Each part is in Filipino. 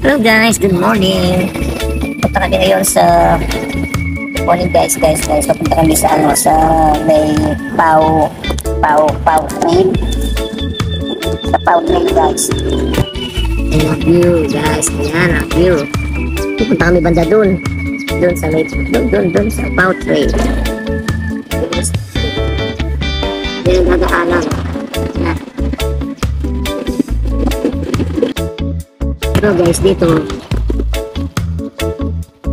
Hello guys, good morning. Punta kami ngayon sa morning guys. Papunta kami sa sa may Pau Trail. Sa Pau Trail guys. Ayan ang view guys. Ayan ang view. Pupunta kami banda dun. Dun sa may dun sa Pau Trail. Ayan ang dadaanan. Ayan. Pero guys, dito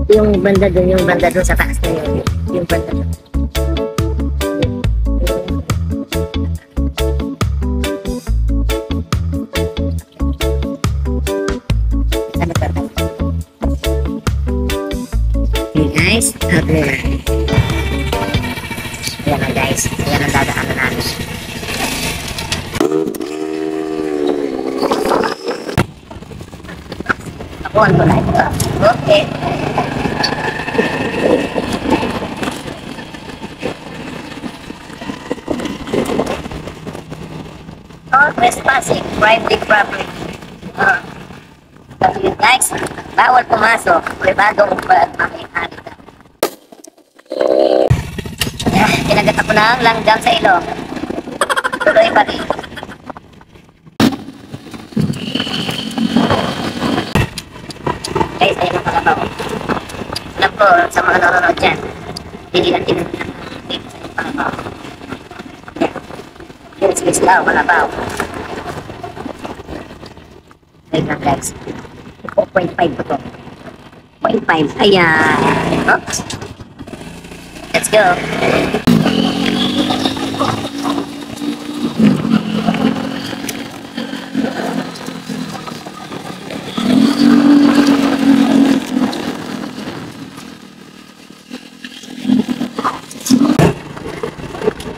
yung banda dun sa taas na yun, yung banda dun. Okay guys, out there. Ayan na guys, ayan ang dadaanan namin. On ko na ito. Okay. No trespassing, private property. Sabi guys, bawal pumasok. Privadong pag-mamay-hari ka. Kinagat ako ng langgam sa ilong. Tuloy pa rin. Guys, ayun ang kalabaw. Alam ko, sa mga nanonood dyan, hindi lang tinanong dito sa yung kalabaw. Yun, space daw, kalabaw. Wait lang guys. 4.5 po to. 0.5. Ayan. Oops. Let's go.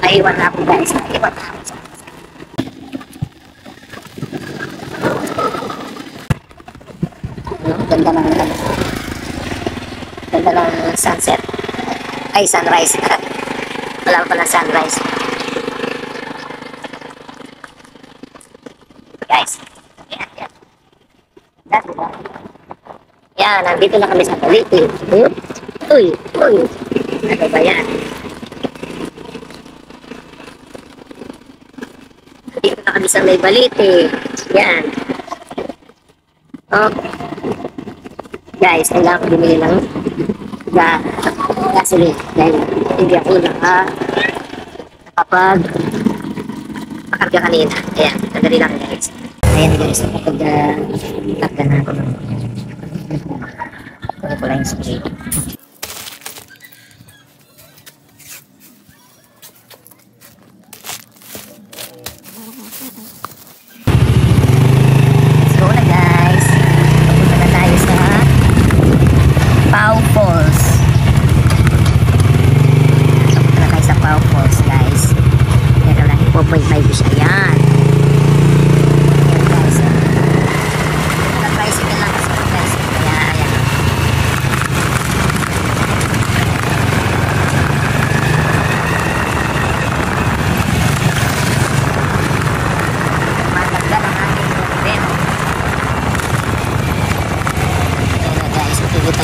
Iwan na ako guys, iwan na ako. Ganda ng sunset. Ay, sunrise. Wala pa ng sunrise. Guys, yan. Yan, nandito na kami sa Balite. Uy. Ano ba yan? Dito na kami sa may Balite. Yan. Okay. Guys, kailangan ko bumili ng gasoline. Dahil hindi ako nakakarga kanina. Ayan, kadali lang guys. Ayan guys, nakapag-takda na ako. Kunin ko lang yung spray.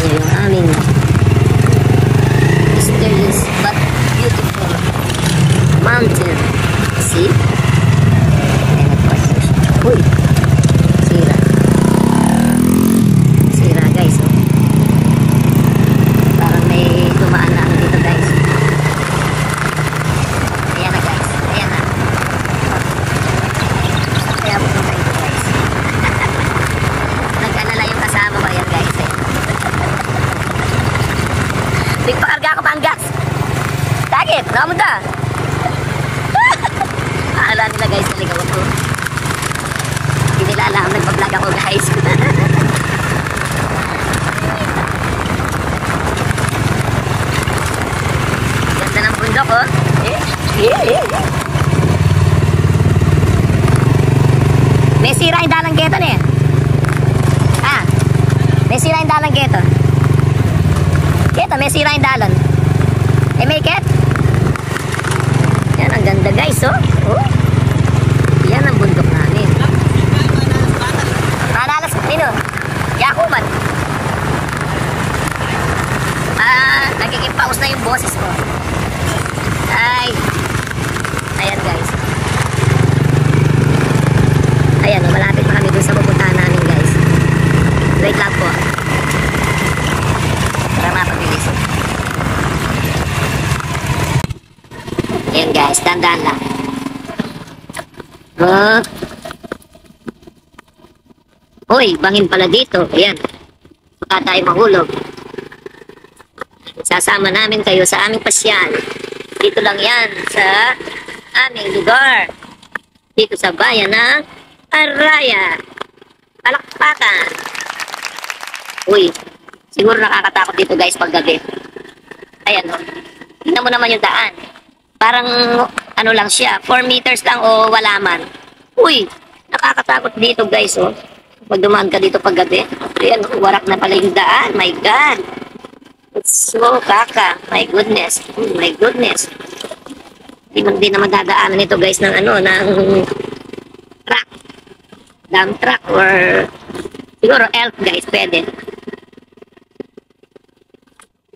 Yung aming mysterious but beautiful mountain. See? And of course, uy, sira guys, oh. Parang may tumaan na ano dito guys. Ayan na guys, ayan na. Kaya pupunta ito guys. Nag-alala yung kasama ko, ayan guys. Nagpakarga ako pa ang gas. Dagit, namunta. Akala nila guys, naligaw ako. Hindi nila alam, nagpa-vlog ako guys. Ganda ng bundok oh. May sira yung dalang geto na eh. May sira yung dalang geto. Ito, may sira yung dalon. Make it? Yan, ang ganda guys, oh. Yan ang bundok namin. Manalas, Nino. Yaku dahan-dahan lang. Oh. Uy, bangin pala dito. Ayan. Baka tayo mahulog. Sasama namin kayo sa aming pasyal. Dito lang yan sa aming lugar. Dito sa bayan ng Araya. Palakpakan. Uy, siguro nakakatakot dito guys pag gabi. Ayan o. Tingnan mo naman yung daan. Parang ano lang siya, 4 meters lang o wala man. Uy, nakakatakot dito guys o. Pag dumaan ka dito pag gabi. Ayan, warak na pala yung daan. My God. It's so kaka. My goodness. Oh, my goodness. Hindi naman dadaanan ito guys ng ano, ng truck. Dump truck or siguro elf guys, pwede.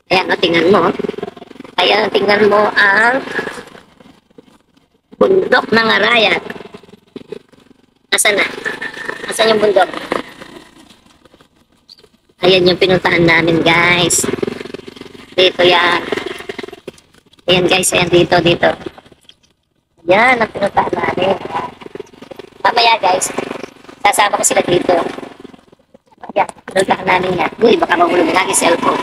Ayan, o, tingnan mo. Ayan, tingnan mo ang bundok ng Arayat. Asan na? Asan yung bundok? Ayan yung pinuntahan namin guys. Dito yan. Ayan guys, ayan dito. Ayan ang pinuntahan namin. Mamaya guys, sasama ko sila dito. Ayan, pinuntahan namin yan. Uy, baka mahulog na aking cellphone.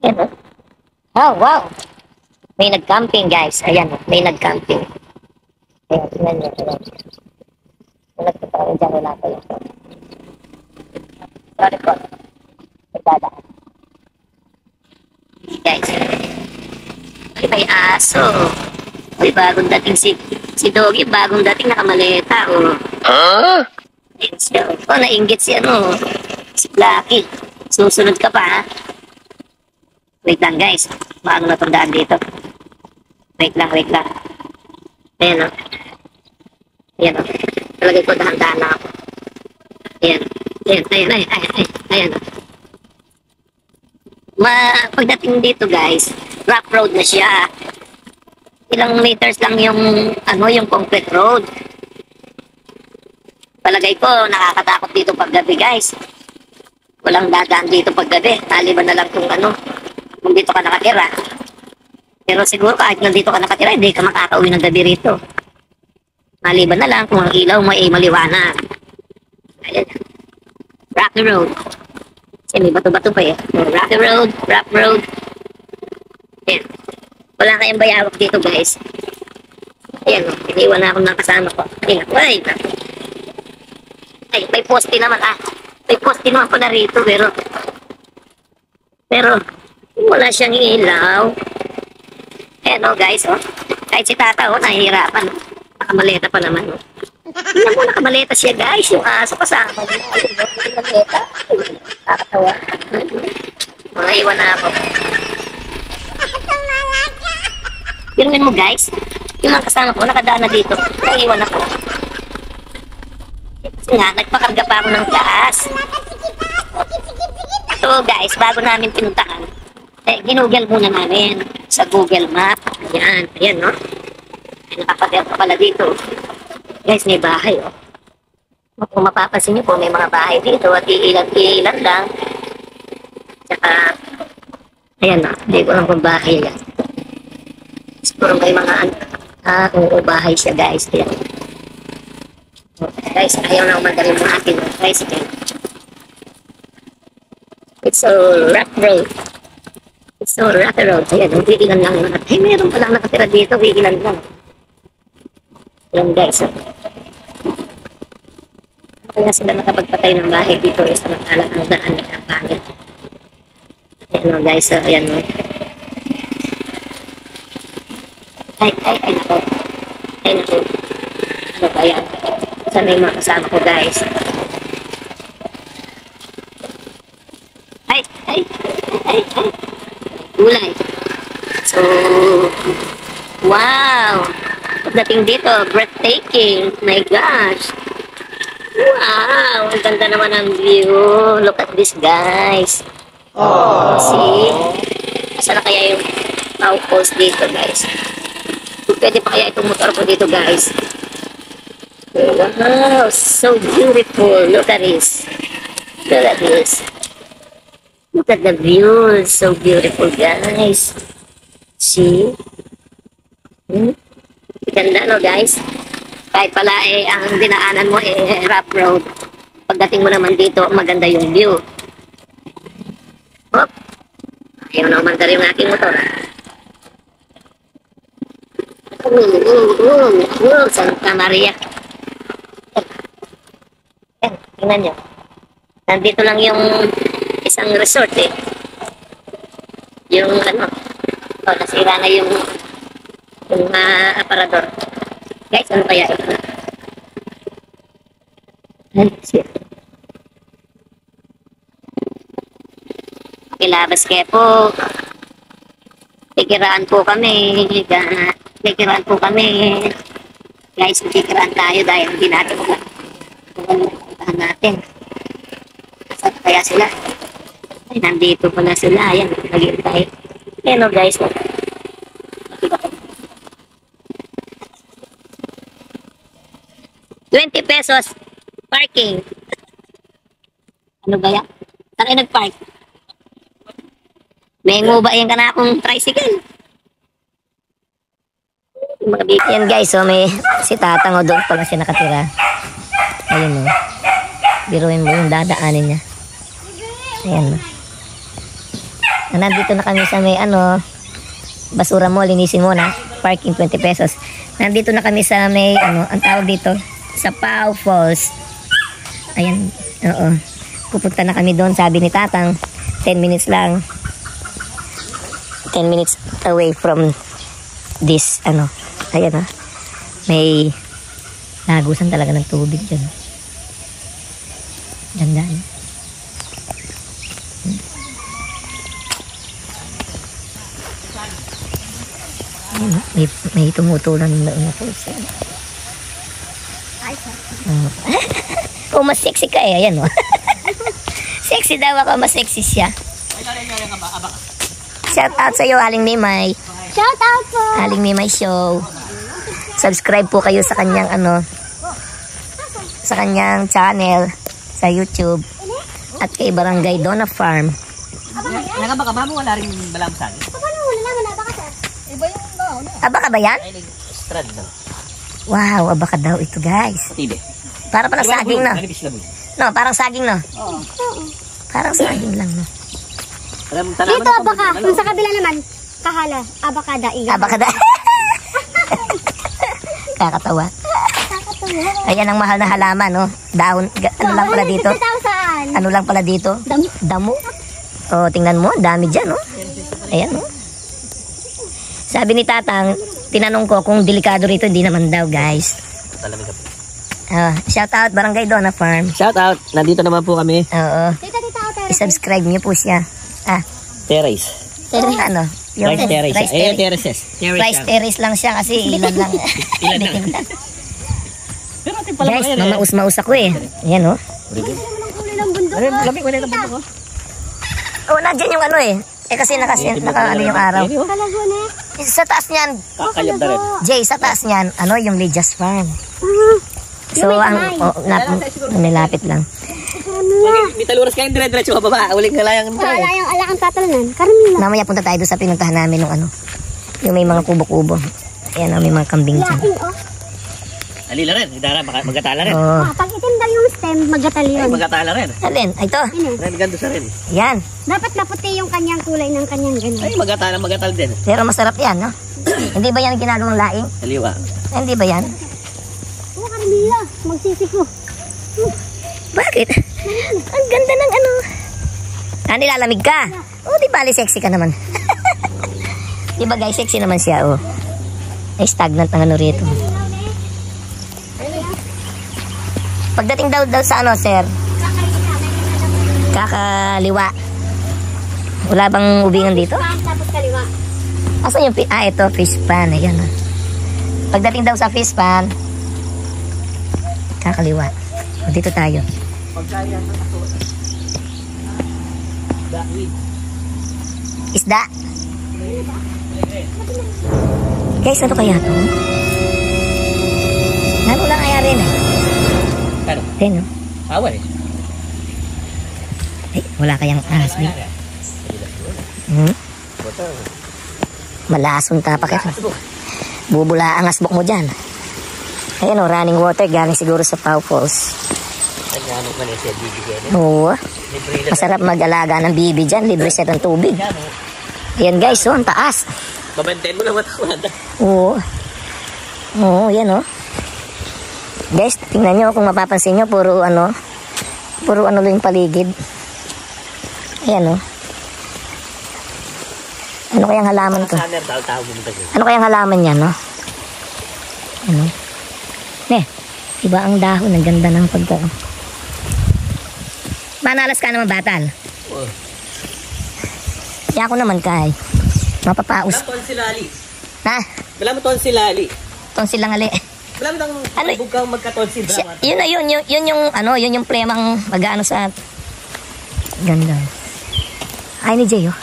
Ayan o. Oh, wow. May nag-camping guys. Ayan o, may nag-camping. Ayan, tingnan nyo. Nagpunta kami dyan, wala pa yun. Sorry po. Nagdadaan. Guys. Ay, may aso. Uy, bagong dating si Doggy, bagong dating nakamaleta, oh. Huh? Ayun siya, oh. Nainggit si ano, si Blackie. Susunod ka pa, ha? Wait lang, guys. Paano na itong daan dito? Wait lang. Ayan, oh. Ayan, oh. Talagay ko dahan-dahan na ako. Ayan. Ayan, oh. Pagdating dito, guys, rough road na siya. Ilang meters lang yung yung concrete road. Palagay ko nakakatakot dito pag gabi guys. Walang dadaan dito pag gabi. Taliban na lang kung dito ka nakatira. Pero siguro kahit nandito ka nakatira, hindi ka makakauwi ng gabi rito. Maliban na lang kung ang ilaw mo ay maliwanag. Ayan. Rocky road. Kasi may bato-bato pa eh. Rocky road, rough road. Ayan. Wala kayong bayawak dito guys. Ayan o, iniwan na ako ng kasama ko. Ayan, ay, may poste naman May poste naman pala rito pero wala siyang ilaw. Ayan o guys o. Kahit si tata o, nahihirapan o. Nakamaleta pa naman o. Tingnan mo, nakamaleta siya guys. Yung aso kasama niya. Nakamaleta. Nakakatawa. Mga iwan na ako. Tingnan mo guys, yung mga kasama ko, nakadaan na dito. Naiwan ako. Kasi nga, nagpakarga pa ako ng gas. So guys, bago namin pinuntahan, ginugel muna namin sa Google Map. Ayan, no? Nakapader pa pala dito. Guys, may bahay, oh. Kung mapapansin niyo po, may mga bahay dito at iilan lang. Tsaka, ayan, no? Hindi ko lang kung bahay yan. Siguro may mga bahay siya guys. Ayan. Guys, ayaw na umadali mo akin ng tricycle. It's a rough road. Ayan, iilan lang. Ay, meron palang nakatira dito. Iilan lang. Ayan guys. Kaya sila nakapagpatay ng bahay dito. Samantala ang daan na ang pangit. Ayan guys. Ayan o. Ay, nako. Ano ba yan? Sana yung mga kasama ko, guys. Ay. Gulay. So, wow. Pagdating dito, breathtaking. My gosh. Wow. Ang ganda naman ang view. Look at this, guys. Oh, see? Asa na kaya yung post dito, guys? Pwede pa kaya itong motor ko dito guys. Wow, so beautiful. Look at this. Look at the view. So beautiful guys. See? Ganda no guys. Kahit pala ang dinaanan mo rough road. Pagdating mo naman dito, maganda yung view. Hop. Ayaw na umandar yung aking motor. Santa Maria. Yan, tingnan nyo. Nandito lang yung isang resort Yung nasira na yung aparador. Guys, ano kaya ito? Ay, shit. Kilabas kayo po. Kikiraan po kami. Kikiraan po kami. Guys, kikiraan tayo dahil hindi natin magpuntahan natin. Saan kaya sila? Ay, nandito pala sila. Ayan, naghihintay. Ayan o guys. 20 pesos parking. Ano ba yan? Saan kayo nag-park? May ngubayan ka na akong tricycle. Yan guys, so may si Tatang doon pala siya nakatira. Ayun o. Biruin mo yung dadaanin niya. Ayan o. Nandito na kami sa may basura mo, linisin mo na. Parking 20 pesos. Nandito na kami sa may ang tawag dito, sa Pau Falls. Ayan, oo. Pupunta na kami doon, sabi ni Tatang. 10 minutes lang. 10 minutes away from this, ayan may lagusan talaga ng tubig dyan. Ganda, may tumutulan na falls. Kung mas sexy ka ayan o. Sexy daw ako, mas sexy siya. Shout out sa iyo, Aling Mimay. Shout out po. Aling Mimay Show. Subscribe po kayo sa kanyang sa kanyang channel sa YouTube at kay Barangay Donna Farm. Nagabaka ba mo wala rin balamsag? Paano wala naman abaka sir? Iba yung Abaka ba yan? Strand na. Wow, abaka daw ito guys. Tibe. Para pala saging no? No, parang saging no? Oo. Parang saging lang no? Dito abaka, kung sa kabila naman, kahala, abakada, iga. Abakada. Kakatawa. Ayan ang mahal na halaman no? Daon, ano lang pala dito? 150,000. Ano lang pala dito? Damo. Oh, tingnan mo, dami dyan no? Ayan no? Sabi ni Tatang, tinanong ko kung delikado rito, hindi naman daw guys. Shout out Barangay Donna Farm. Shout out, nandito naman po kami. Oo. Tita, I-subscribe niyo po siya. Terrace. Ano? Yung Rice terrace. rice Ayun, terrace. terraces. Rice terrace lang siya kasi ilan lang. Ilan lang. Guys, mamaus-maus ako Ayan o. kulay ng bundok. Lamig ko na yung bundok. Oh, nandiyan yung kasi naka yung araw. Kalaguna. Sa taas niyan, Kakayab na rin. Jay, sa taas niyan, yung Lijas Farm. So, nilapit lang. May taluras kayong dire-diretso ka baba. Uling kalayang Wala yung alakang tatalanan. Karami lang. Mamaya punta tayo doon sa pinuntahan namin ng yung may mga kubo-kubo. Ayan may mga kambing dyan. Laking Alila rin. Idara, magatala rin. Oh. Pag itim daw yung stem, magatal Ay, yun. magatala rin. Alin? Ito. Ren, gando sa rin. Yan. Dapat naputi yung kanyang kulay ng kanyang ganun. Ay, magatal din. Pero masarap yan, no? Hindi ba yan ginagawang laing? Aliwa. Hindi ba yan? Oo, Carmilla. Magsisiko. Bakit? Ang ganda ng nilalamig ka? Oh, di bali sexy ka naman. Di ba guys, sexy naman siya, Ay, stagnant ang rito. Pagdating daw sa sir? Kakaliwa. Wala bang ubingan dito? Tapos kaliwa. Asan yung ito, fish pan. Ayan, Pagdating daw sa fish pan, kakaliwa. Dito tayo. Isda. Guys, ano kaya to? Ano lang kaya rin Ano? Ten, Awan Ay, wala kayang ahas dito. Malason tapak ito. Bubula ang asbok mo dyan. Ayan o, running water galing siguro sa Pau Falls. Nagano ka na siya bibigyan. Oo. Masarap mag-alaga ng bibi dyan. Libre siya ng tubig. Ayan guys, oh, ang taas. Babantayin mo na matawan. Oo. Oo, yan o. Guys, tingnan nyo kung mapapansin nyo, puro ano lang yung paligid. Ayan o. Ano kayang halaman to? Ano kayang halaman yan, no? Ano? Iba ang dahon. Ang ganda ng pagka... Manalas ka naman, batal. Kaya ako naman kay. Mapapaus. Wala mo tonsilali. Ha? Wala mo tonsilali. Tonsil lang ali. Wala mo tang bugang magka-tonsil. Yun na yun. Yun yung premang mag-ano sa... Ganda. Ay ni Jay, oh.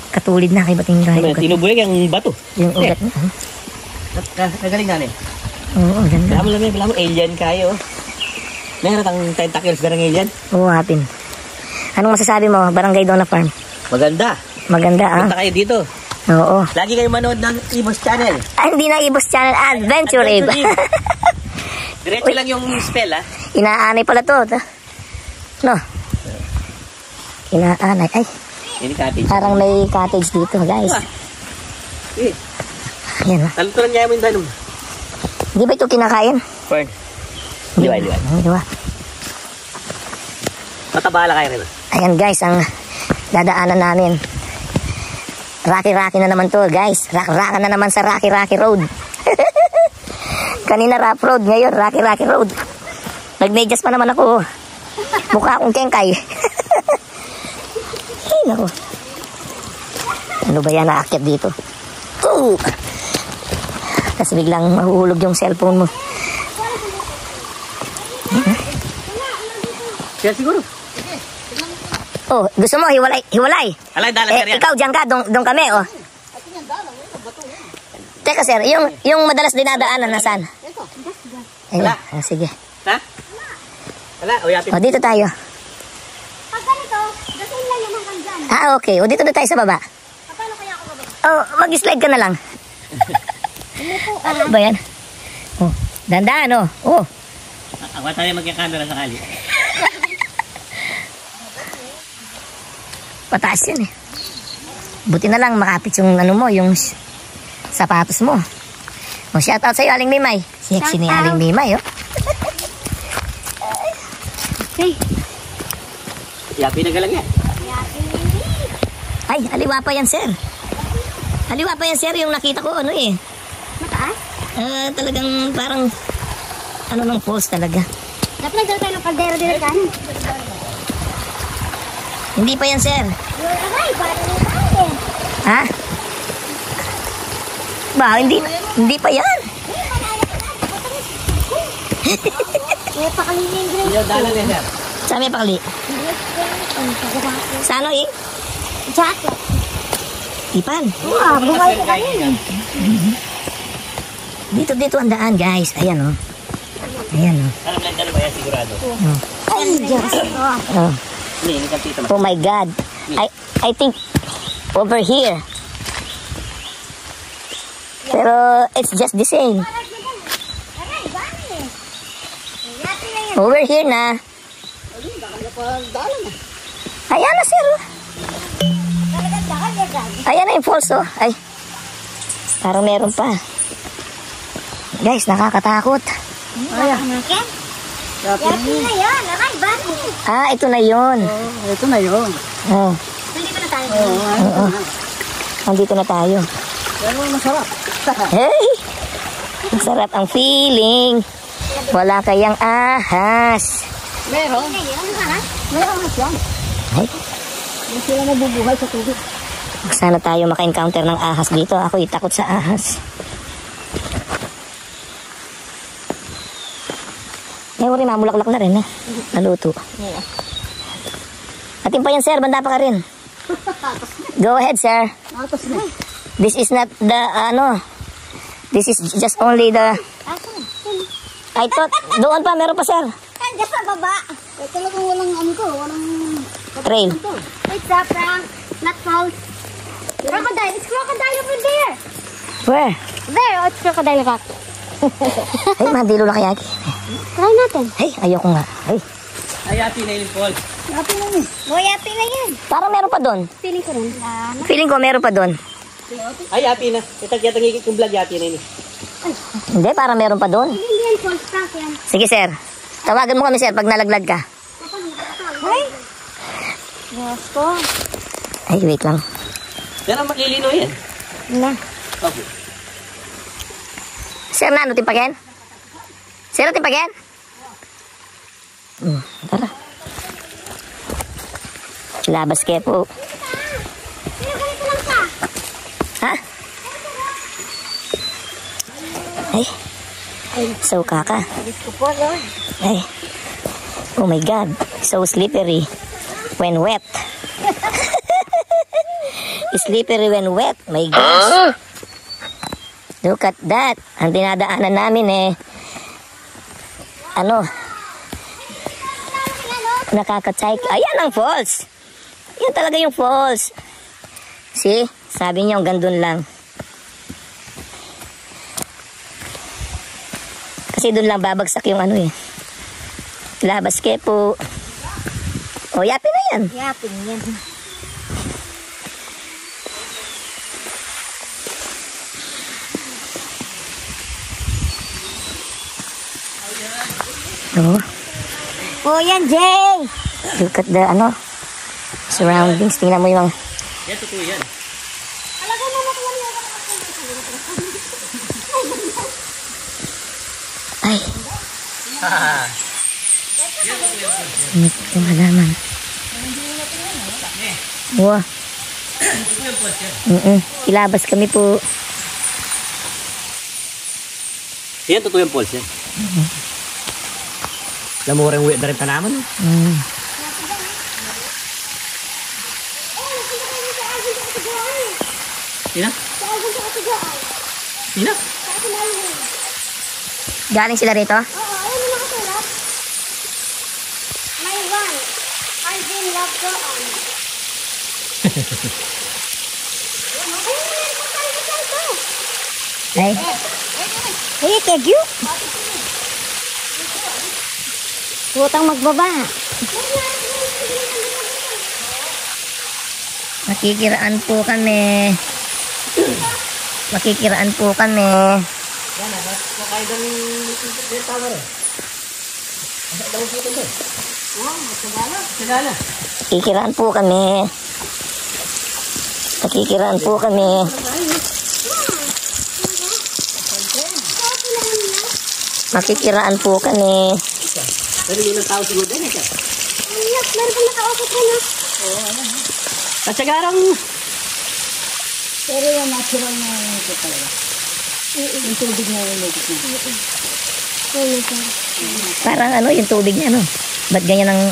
Katulid na kay bating kahit. Tinubulig ang bato. Yung ugat niya. Nagaling na Oo, ganda. Wala mo alien kayo. Meron kang tentacles garang alien? Oo, hapin. Anong masasabi mo, Barangay Donna Farm? Maganda. Maganda, ah. Punta kayo dito. Oo. Lagi kayo manood ng Ibos Channel. Ay, hindi na Ibos Channel, Adventure Ib. Diretso lang yung spell, ha? Inaanay pala to. No. Inaanay. Ay, Ini cottage. parang may cottage dito, guys. Ayan, ah. Taluturan niya mo yung tanong. Di ba ito kinakain? Fern. Di ba? Di ba? Matabala kayo rin. Ayan, guys, ang dadaanan namin. Rocky na naman to, guys. Rock na naman sa Rocky Road. Kanina rough road, ngayon Rocky Road. Nagmedyas pa naman ako. Mukha akong kengkay. Ay, naku. Ano ba yan naakyat dito? Tapos biglang mahuhulog yung cellphone mo. Siya siguro. Oh, gusto mo hiwalay? Alay, dalas ka riyan. Ikaw dyan ka, doon kami, oh. Teka sir, yung madalas dinadaanan nasaan? Ayun, sige. Ha? Wala, uyapin. O, dito tayo. Pag ganito, dasin lang yan hanggang dyan. Okay. O, dito na tayo sa baba. Paano kaya ako bababa? Oh, mag-slide ka na lang. Ano ba yan? Oh, dandaan, oh. Oh. Ako tayo magkakamera sakali. Pataas yun eh. Buti na lang makapit yung ano mo, yung sapatos mo. O, shoutout sa'yo, Aling Mimay. Sexy ni Aling Mimay, oh. Hey. Yapi na galang yan. Ay, aliwa pa yan, sir. Aliwa pa yan, sir, yung nakita ko, ano eh. Mataas? Talagang parang, ano ng falls talaga. Dapat nagdala tayo ng kaldero din kanin. Hindi pa yan, sir. Aray, ba't na tayo? Ha? Ba, hindi pa yan. Eh, pakalinin din. Yung dala niya, sir. Saan may pakali? Sa ano eh? Jacket. Ipan. Wow, buhay ka kanin. Dito ang daan, guys. Ayan, oh. Ayan, oh. Alam lang dalawa yan sigurado. Ay, Diyos. Oh. Hindi kang tito. Oh my God. I think over here. Pero it's just the same. Aray, gani. Yati na yan. Over here na. Ayan na, sir. Talagang yan. Ayan na yung falls, oh. Ay. Parang meron pa. Guys, nakakatakot. Ay, Yati na yan. Aray, bani. Ah, ito na yun. Ito na yun. Oh. Nandito na tayo. Oo. Nandito na tayo. Pero masarap. Hey! Ang sarap ang feeling. Wala kayang ahas. Meron. Ano ka na? Meron na siya. Ay, Hindi sila nabubuhay sa tubig. sana tayo maka-encounter ng ahas dito. Ako'y takot sa ahas. Eh, wari, mamulaklak na rin eh. Naluto. Atin pa yan, sir. Banda pa ka rin. Go ahead, sir. This is not the, this is just only the, I thought, doon pa, meron pa, sir. Nandiyan sa baba. Eh, talagang walang ano to. Walang... Trail. It's a prank. Not false. Crocodile. It's crocodile over there. Where? There. Oh, it's crocodile rock. Ay, mandilo na kaya. Try natin. Ay, ayoko nga. Ay, Ay, happy na yun, Paul. Yapi na yun. Boy, yapi na yan. parang meron pa doon. Feeling ko rin. Feeling ko meron pa doon. Ay, happy na. Itag-yatang yung vlog, happy na yun. Hindi, parang meron pa doon. Hindi yan, false prank yan. Sige, sir. Tawagan mo kami, sir, pag nalaglag ka. Ay! Yes po. Ay, wait lang. Pero maglilino yan. Na. Okay. Sir, na, ano timpagin? Sir, timpagin? Tara. Labas kayo po. Pero ganito lang ka. Ha? Ay. So, kaka. Diyos ko po, Lord. Ay. Oh my God. So slippery when wet. Slippery when wet. My gosh. Look at that. Ang dinadaanan namin eh. Ano? Nakaka-psych. Ayan ang falls. Yan talaga yung falls. See? Sabi niyo hanggang dun lang. Kasi dun lang babagsak yung ano eh. Labas kayo po. O, yapi na yan. Yapi na yan. Oh, Oh, yan, Jay! look at the ano surroundings. Tingnan mo yung Yan, totoo yan. Alaga mo matuwal na. ay. Yung halaman. Wow. Ilabas kami po. Yan, totoo yung Paul. Yan. Lamurang uwi na rin tanaman. Sina? Sina? Galing sila rito? Oo, ayun yung nakasulat. My one. Arjun love go on. Ay. Hey, kegyu. Butang magbaba. Makikiraan po kami. Makikiraan po kami. Yan, nakakaya daw yung tower eh. Ang daw po ito doon. Wow, sagala. Sagala. Makikiraan po kami. Makikiraan po kami. Makikiraan po kami. Pero yun ang tao siguro din eh. Ayak, meron pa nakaupot ko na. At sagarang... Pero yung natural na ito talaga. Yung tubig na yung lagos na. Parang ano yung tubig niya, no? Ba't ganyan ang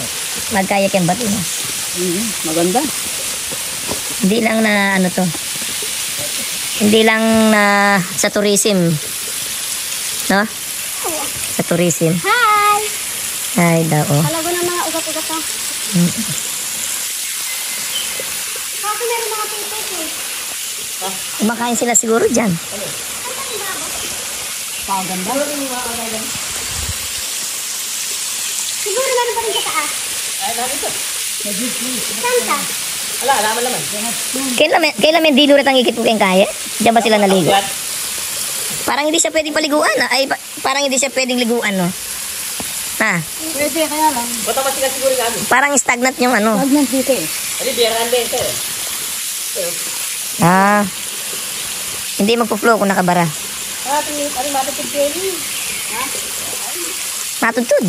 magkayak yung bato, no? Maganda. Hindi lang na ano to. Hindi lang na sa tourism. No? Sa tourism. Hi! Ay, daw, oh. Talago ng mga ugat-ugat to. Kasi meron mga pipit eh. Kumakain sila siguro dyan. Paganda. Siguro meron pa rin sa taas. Ay, namin ito. Santa. Ala, alaman naman. Kailan may dilurat ang ikit po kayong kaya? Diyan ba sila naligo? Parang hindi siya pwedeng paliguan, ah. Ay, parang hindi siya pwedeng liguan, no? Ha? Pwede, kaya lang. Bata mas sila siguro namin. Parang stagnant yung ano. Huwag dito eh. Ano, biyaraan din ito eh. Ah. Hindi magpo-flow kung nakabara. Ano, matutog kayo niyo? Matutod.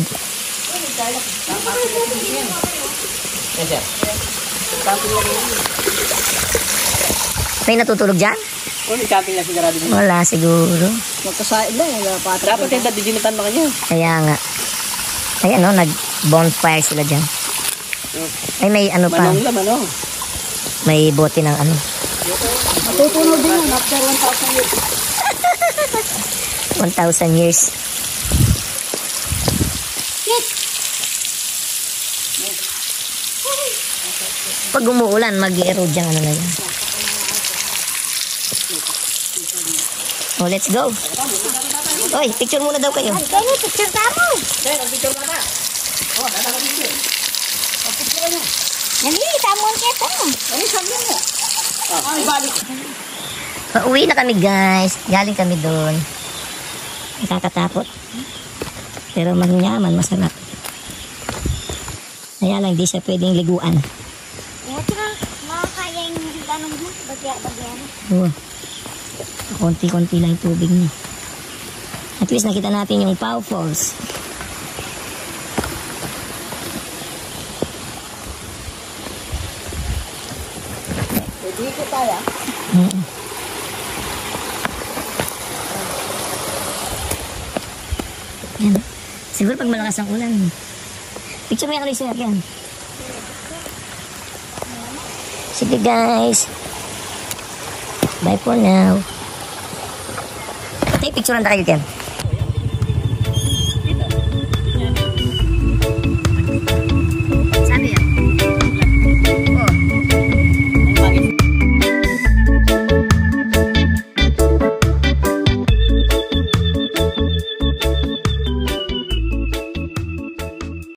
Yan siya. May natutulog dyan? O, may camping na sigurado din. Wala siguro. Magkasain lang. Dapat yung dadidinitan mo kanya. Kaya nga. Ay ano, nag-bonfire sila dyan. Ay may ano pa. Manong laman, oh. May bote ng ano. Matutunog din yan after 1,000 years. 1,000 years. Pag umuulan, mag-erode yung ano na yan. Oh, let's go. Oy, picture muna daw kayo. Kaya picture ka mo. Sir, ang picture bata. Oh, tata ka picture. Oh, picture niya. Nali, tamon kita. Ay, sabi mo. Ay, balik. Pauwi na kami guys. Galing kami doon. Nakakatakot. Pero manyaman, masarap. Kaya lang, di siya pwedeng liguan. Otra, makakaya yung tanong mo. Bagya na. Oh. Konti-konti lang yung tubig niya. At least nakita natin yung Pau Falls. Pwede ko tayo. Yan. Siguro pag malakas ang ulan. Picture mo yan ulit sir. Yan. Sige guys. Bye for now. Take picture lang tayo, Ken.